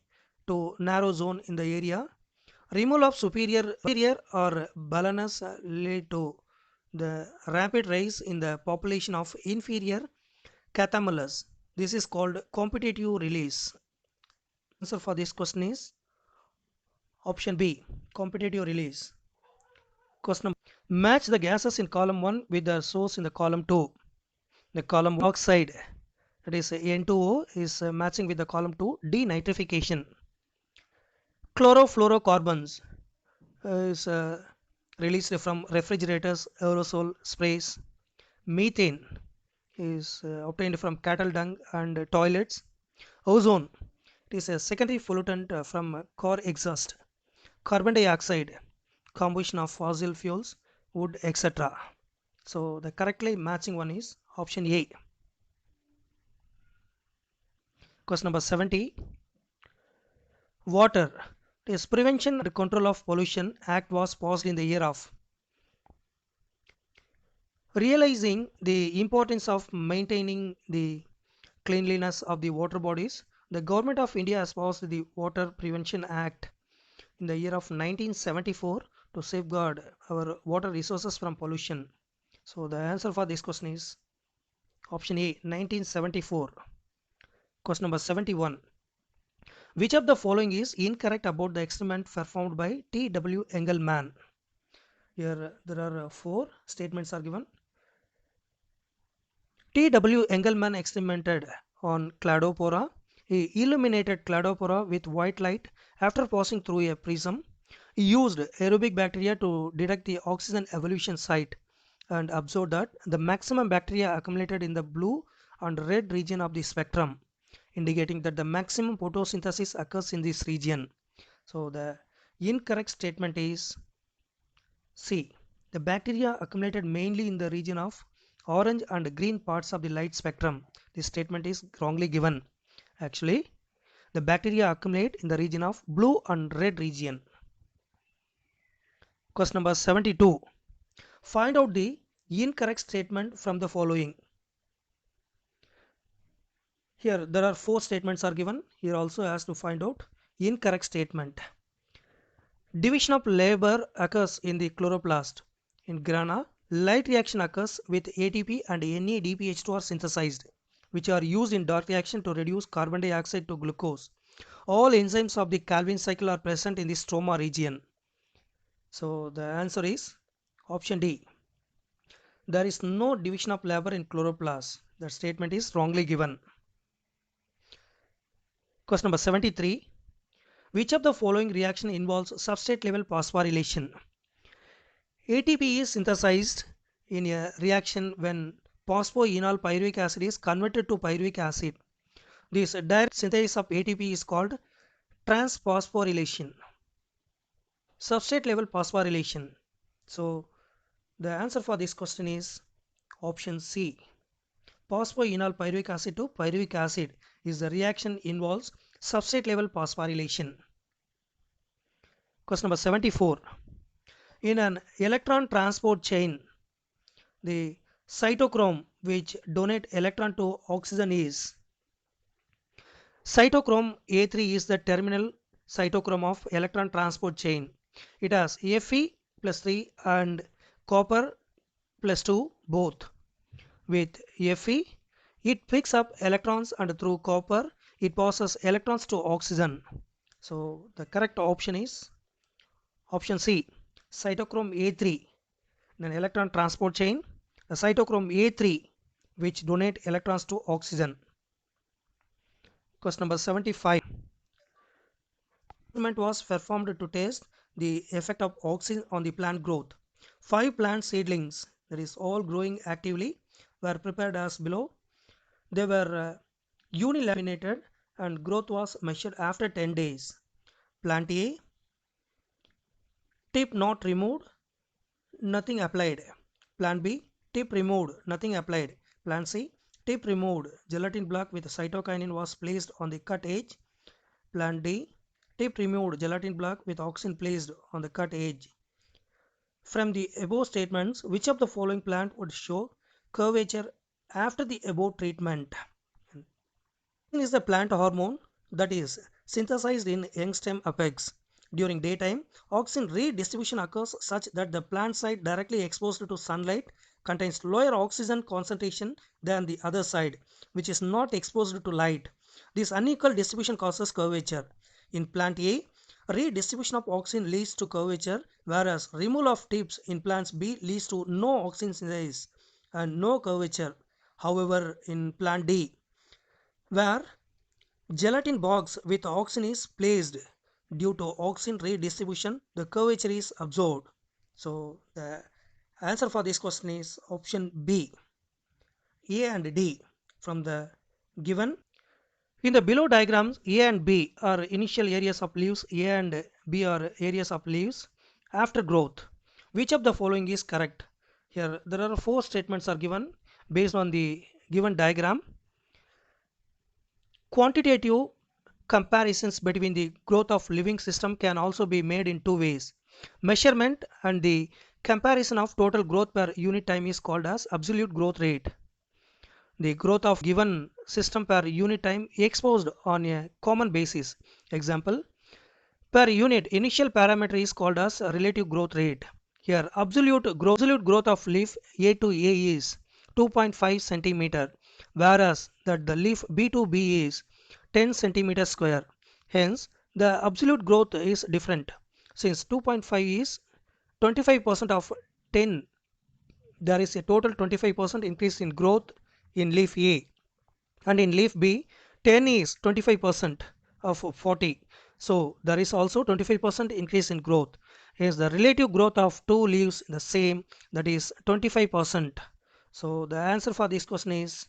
to narrow zone in the area. Removal of superior or balanus led to the rapid rise in the population of inferior Cathamalus. This is called competitive release. Answer for this question is option B, competitive release. Question number, match the gases in column 1 with the source in the column 2. The column oxide, that is N2O, is matching with the column 2 denitrification. Chlorofluorocarbons is released from refrigerators, aerosol sprays. Methane is obtained from cattle dung and toilets. Ozone, it is a secondary pollutant from car exhaust. Carbon dioxide, combustion of fossil fuels, wood, etc. So the correctly matching one is option A. Question number 70. Water. This Prevention and Control of Pollution Act was passed in the year of. Realizing the importance of maintaining the cleanliness of the water bodies, the Government of India has passed the Water Prevention Act in the year of 1974 to safeguard our water resources from pollution. So the answer for this question is option A, 1974. Question number 71. Which of the following is incorrect about the experiment performed by T.W. Engelmann? Here there are 4 statements are given. T.W. Engelmann experimented on Cladophora. He illuminated Cladophora with white light after passing through a prism. He used aerobic bacteria to detect the oxygen evolution site and observed that the maximum bacteria accumulated in the blue and red region of the spectrum, indicating that the maximum photosynthesis occurs in this region. So the incorrect statement is C. The bacteria accumulated mainly in the region of orange and green parts of the light spectrum. This statement is wrongly given. Actually, the bacteria accumulate in the region of blue and red region. Question number 72. Find out the incorrect statement from the following. Here there are 4 statements are given. Here also has to find out incorrect statement. Division of labor occurs in the chloroplast. In grana, light reaction occurs with ATP and NADPH2 are synthesized, which are used in dark reaction to reduce carbon dioxide to glucose. All enzymes of the Calvin cycle are present in the stroma region. So the answer is option D. There is no division of labor in chloroplast. That statement is wrongly given. Question number 73. Which of the following reaction involves substrate level phosphorylation? ATP is synthesized in a reaction when phosphoenol pyruvic acid is converted to pyruvic acid. This direct synthesis of ATP is called transphosphorylation. Substrate level phosphorylation. So the answer for this question is option C. Phosphoenol pyruvic acid to pyruvic acid is the reaction involves substrate level phosphorylation. Question number 74. In an electron transport chain, the cytochrome which donate electron to oxygen is cytochrome A3 is the terminal cytochrome of electron transport chain. It has Fe plus 3 and copper plus 2 both. With Fe, it picks up electrons and through copper, it passes electrons to oxygen. So the correct option is option C, cytochrome A3. In an electron transport chain, the cytochrome A3 which donate electrons to oxygen. Question number 75. Experiment was performed to test the effect of oxygen on the plant growth. 5 plant seedlings, that is all growing actively, were prepared as below. They were unilaminated and growth was measured after 10 days. Plant A, tip not removed, nothing applied. Plant B, tip removed, nothing applied. Plant C, tip removed, gelatin block with cytokinin was placed on the cut edge. Plant D, tip removed, gelatin block with oxygen placed on the cut edge. From the above statements, which of the following plant would show curvature after the above treatment. Auxin is a plant hormone that is synthesized in young stem apex. During daytime, auxin redistribution occurs such that the plant side directly exposed to sunlight contains lower oxygen concentration than the other side, which is not exposed to light. This unequal distribution causes curvature. In plant A, redistribution of auxin leads to curvature, whereas removal of tips in plants B leads to no auxin synthesis and no curvature. However, in plant D, where gelatin box with auxin is placed, due to auxin redistribution, the curvature is absorbed. So the answer for this question is option B, A and D from the given. In the below diagrams, A and B are initial areas of leaves, A and B are areas of leaves after growth. Which of the following is correct? Here there are four statements are given based on the given diagram. Quantitative comparisons between the growth of living system can also be made in two ways. Measurement and the comparison of total growth per unit time is called as absolute growth rate. The growth of given system per unit time exposed on a common basis. Example, per unit initial parameter is called as relative growth rate. Here absolute growth of leaf A to A is 2.5 centimeter, whereas that the leaf B to B is 10 centimeter square. Hence the absolute growth is different. Since 2.5 is 25% of 10, there is a total 25% increase in growth in leaf A, and in leaf B 10 is 25% of 40. So there is also 25% increase in growth. Is the relative growth of two leaves the same, that is 25%. So the answer for this question is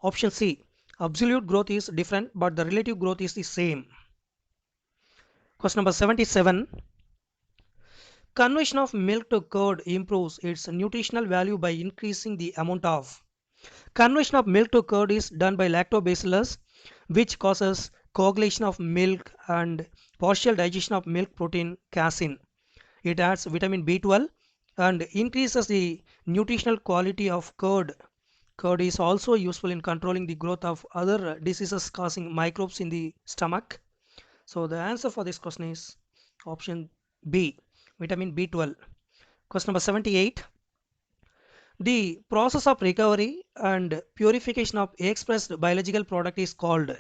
option C. Absolute growth is different but the relative growth is the same. Question number 77. Conversion of milk to curd improves its nutritional value by increasing the amount of. Conversion of milk to curd is done by lactobacillus, which causes coagulation of milk and partial digestion of milk protein casein. It adds vitamin B12 and increases the nutritional quality of curd. Curd is also useful in controlling the growth of other diseases causing microbes in the stomach. So the answer for this question is option B, vitamin B12. Question number 78. The process of recovery and purification of expressed biological product is called.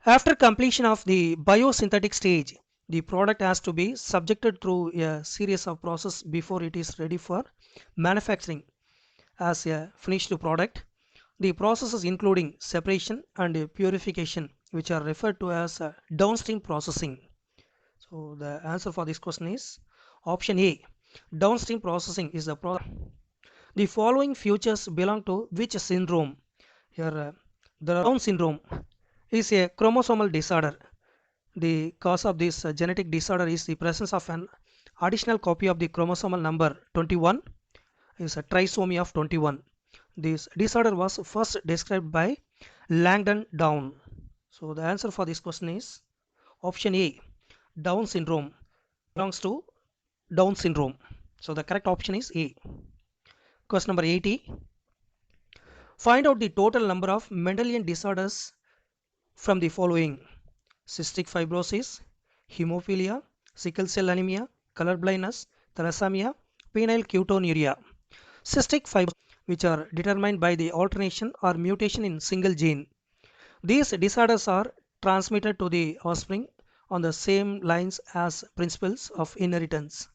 After completion of the biosynthetic stage, the product has to be subjected through a series of processes before it is ready for manufacturing as a finished product. The processes including separation and purification, which are referred to as downstream processing. So the answer for this question is option A. Downstream processing is the process. The following features belong to which syndrome? Here, the Down syndrome is a chromosomal disorder. The cause of this genetic disorder is the presence of an additional copy of the chromosomal number 21, is a trisomy of 21. This disorder was first described by Langdon Down. So the answer for this question is option A. Down syndrome belongs to Down syndrome. So the correct option is A. Question number 80. Find out the total number of Mendelian disorders from the following: cystic fibrosis, hemophilia, sickle cell anemia, color blindness, thalassemia, phenylketonuria. Cystic fibrosis, which are determined by the alternation or mutation in single gene. These disorders are transmitted to the offspring on the same lines as principles of inheritance.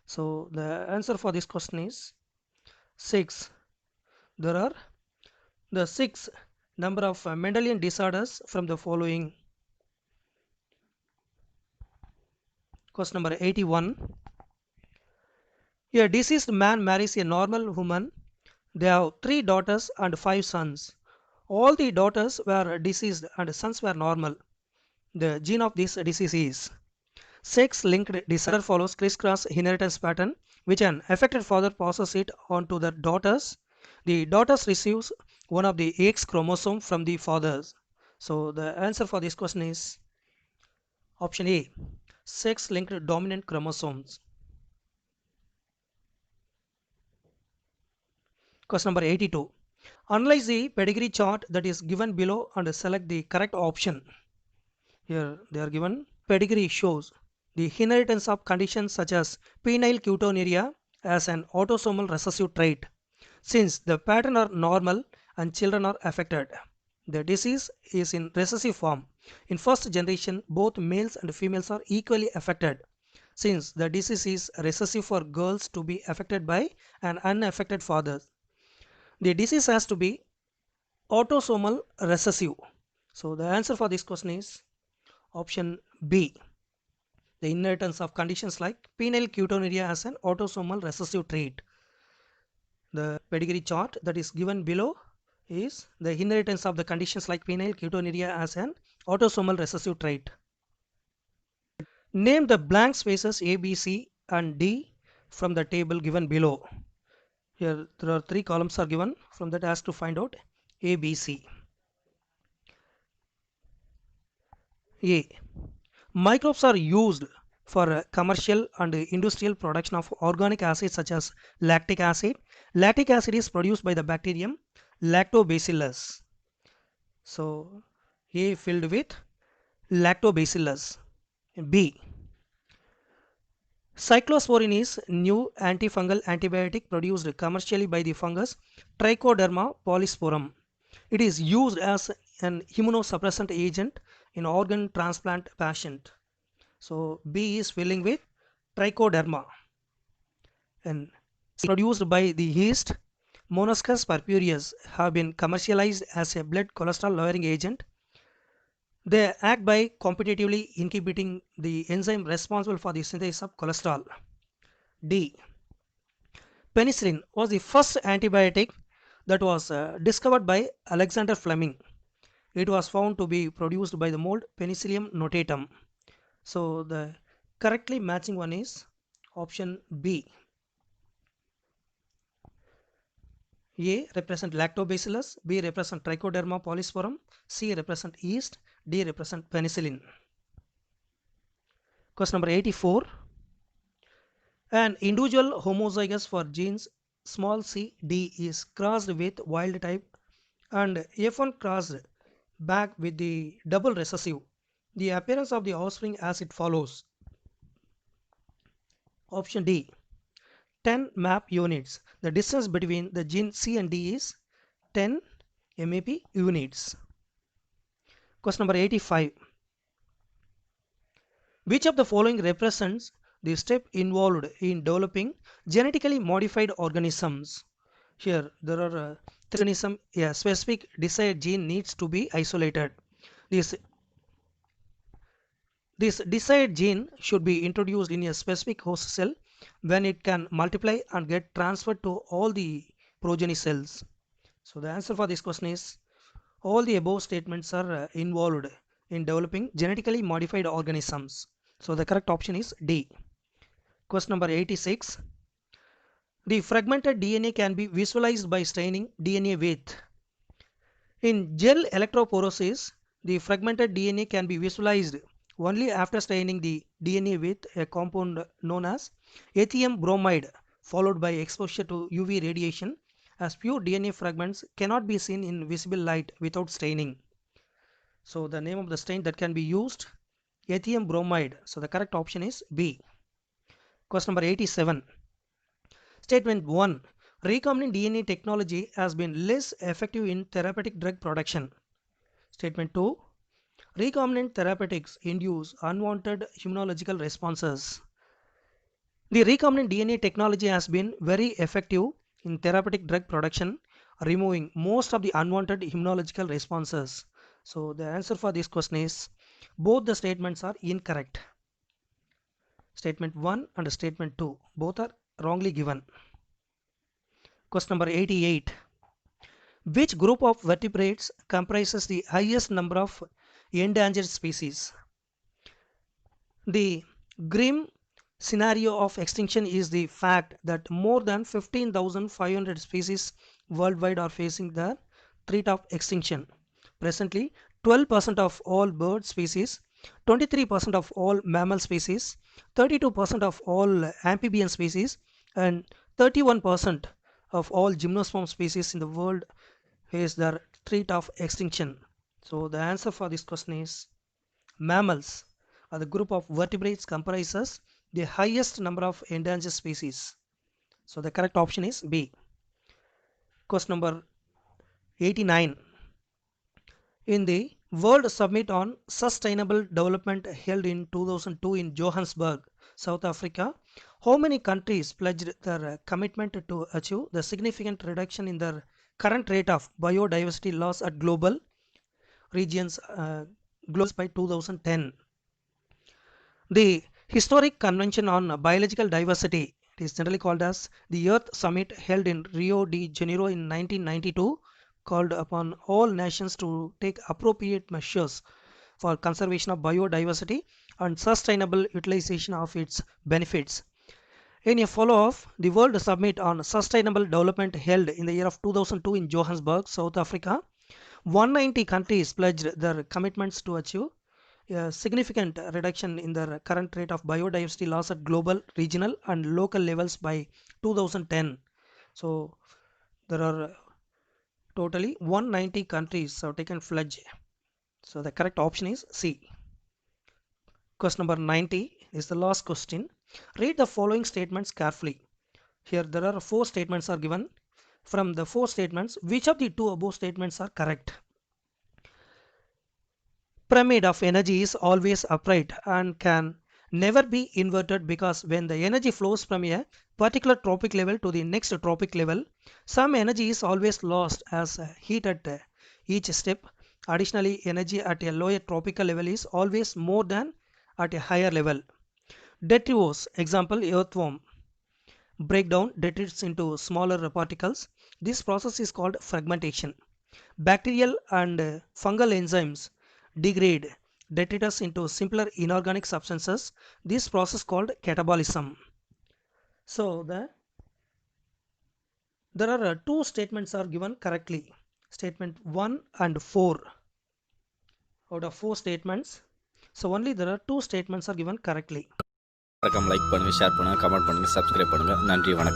So the answer for this question is 6. There are the 6 number of Mendelian disorders from the following. Question number 81. A deceased man marries a normal woman. They have 3 daughters and 5 sons. All the daughters were deceased and sons were normal. The gene of this disease is sex-linked disorder. Follows crisscross inheritance pattern, which an affected father passes it on to the daughters. The daughters receives one of the X chromosome from the fathers. So the answer for this question is option A, sex-linked dominant chromosomes. Question number 82. Analyze the pedigree chart that is given below and select the correct option. Here they are given pedigree shows the inheritance of conditions such as phenylketonuria as an autosomal recessive trait. Since the pattern are normal and children are affected, the disease is in recessive form. In first generation, both males and females are equally affected. Since the disease is recessive for girls to be affected by an unaffected father, the disease has to be autosomal recessive. So the answer for this question is option B. The inheritance of conditions like phenylketonuria as an autosomal recessive trait. The pedigree chart that is given below is the inheritance of the conditions like phenylketonuria as an autosomal recessive trait. Name the blank spaces A, B, C and D from the table given below. Here there are three columns are given, from that ask to find out A, B, C. A. Microbes are used for commercial and industrial production of organic acids such as lactic acid. Lactic acid is produced by the bacterium Lactobacillus. So A filled with Lactobacillus. B. Cyclosporin is new antifungal antibiotic produced commercially by the fungus Trichoderma polysporum. It is used as an immunosuppressant agent in organ transplant patient. So B is filling with Trichoderma and produced by the yeast Monoscus purpureus have been commercialized as a blood cholesterol lowering agent. They act by competitively inhibiting the enzyme responsible for the synthesis of cholesterol. D. Penicillin was the first antibiotic that was discovered by Alexander Fleming. It was found to be produced by the mold Penicillium notatum. So the correctly matching one is option B. A represent Lactobacillus, B represent Trichoderma polysporum, C represent yeast, D represent penicillin. Question number 84. An individual homozygous for genes small c d is crossed with wild type and F1 crossed back with the double recessive. The appearance of the offspring as it follows. Option D. 10 map units. The distance between the gene C and D is 10 MAP units. Question number 85. Which of the following represents the step involved in developing genetically modified organisms? Here there are three organisms. A specific desired gene needs to be isolated. This desired gene should be introduced in a specific host cell when it can multiply and get transferred to all the progeny cells. So the answer for this question is all the above statements are involved in developing genetically modified organisms. So the correct option is D. Question number 86. The fragmented DNA can be visualized by staining DNA with. In gel electrophoresis, the fragmented DNA can be visualized only after staining the DNA with a compound known as ethium bromide followed by exposure to UV radiation, as pure DNA fragments cannot be seen in visible light without staining. So the name of the stain that can be used, ethium bromide. So the correct option is B. Question number 87. Statement 1. Recombinant DNA technology has been less effective in therapeutic drug production. Statement 2. Recombinant therapeutics induce unwanted immunological responses. The recombinant DNA technology has been very effective in therapeutic drug production, removing most of the unwanted immunological responses. So the answer for this question is both the statements are incorrect. Statement 1 and statement 2 both are wrongly given. Question number 88. Which group of vertebrates comprises the highest number of endangered species? The grim scenario of extinction is the fact that more than 15,500 species worldwide are facing the threat of extinction. Presently, 12% of all bird species, 23% of all mammal species, 32% of all amphibian species, and 31% of all gymnosperm species in the world face the threat of extinction? So the answer for this question is mammals are the group of vertebrates comprises the highest number of endangered species. So the correct option is B. Question number 89. In the World Summit on Sustainable Development held in 2002 in Johannesburg, South Africa, how many countries pledged their commitment to achieve the significant reduction in their current rate of biodiversity loss at global regions by 2010? The Historic Convention on Biological Diversity, it is generally called as the Earth Summit held in Rio de Janeiro in 1992, called upon all nations to take appropriate measures for conservation of biodiversity and sustainable utilization of its benefits. In a follow-up, the World Summit on Sustainable Development held in the year of 2002 in Johannesburg, South Africa, 190 countries pledged their commitments to achieve a significant reduction in the current rate of biodiversity loss at global, regional and local levels by 2010. So there are totally 190 countries have taken pledge. So the correct option is C. Question number 90 is the last question. Read the following statements carefully. Here there are 4 statements are given. From the 4 statements, which of the 2 above statements are correct? Pyramid of energy is always upright and can never be inverted because when the energy flows from a particular tropic level to the next tropic level, some energy is always lost as heat at each step. Additionally, energy at a lower tropical level is always more than at a higher level. Detritus, example earthworm, break down detritus into smaller particles. This process is called fragmentation. Bacterial and fungal enzymes degrade detritus into simpler inorganic substances. This process called catabolism. So there are 2 statements are given correctly. Statement 1 and 4 out of 4 statements. So only there are 2 statements are given correctly. Like பண்ணுங்கள், share பண்ணுங்கள், comment பண்ணுங்கள், subscribe பண்ணுங்கள். நன்றி, வணக்கம்.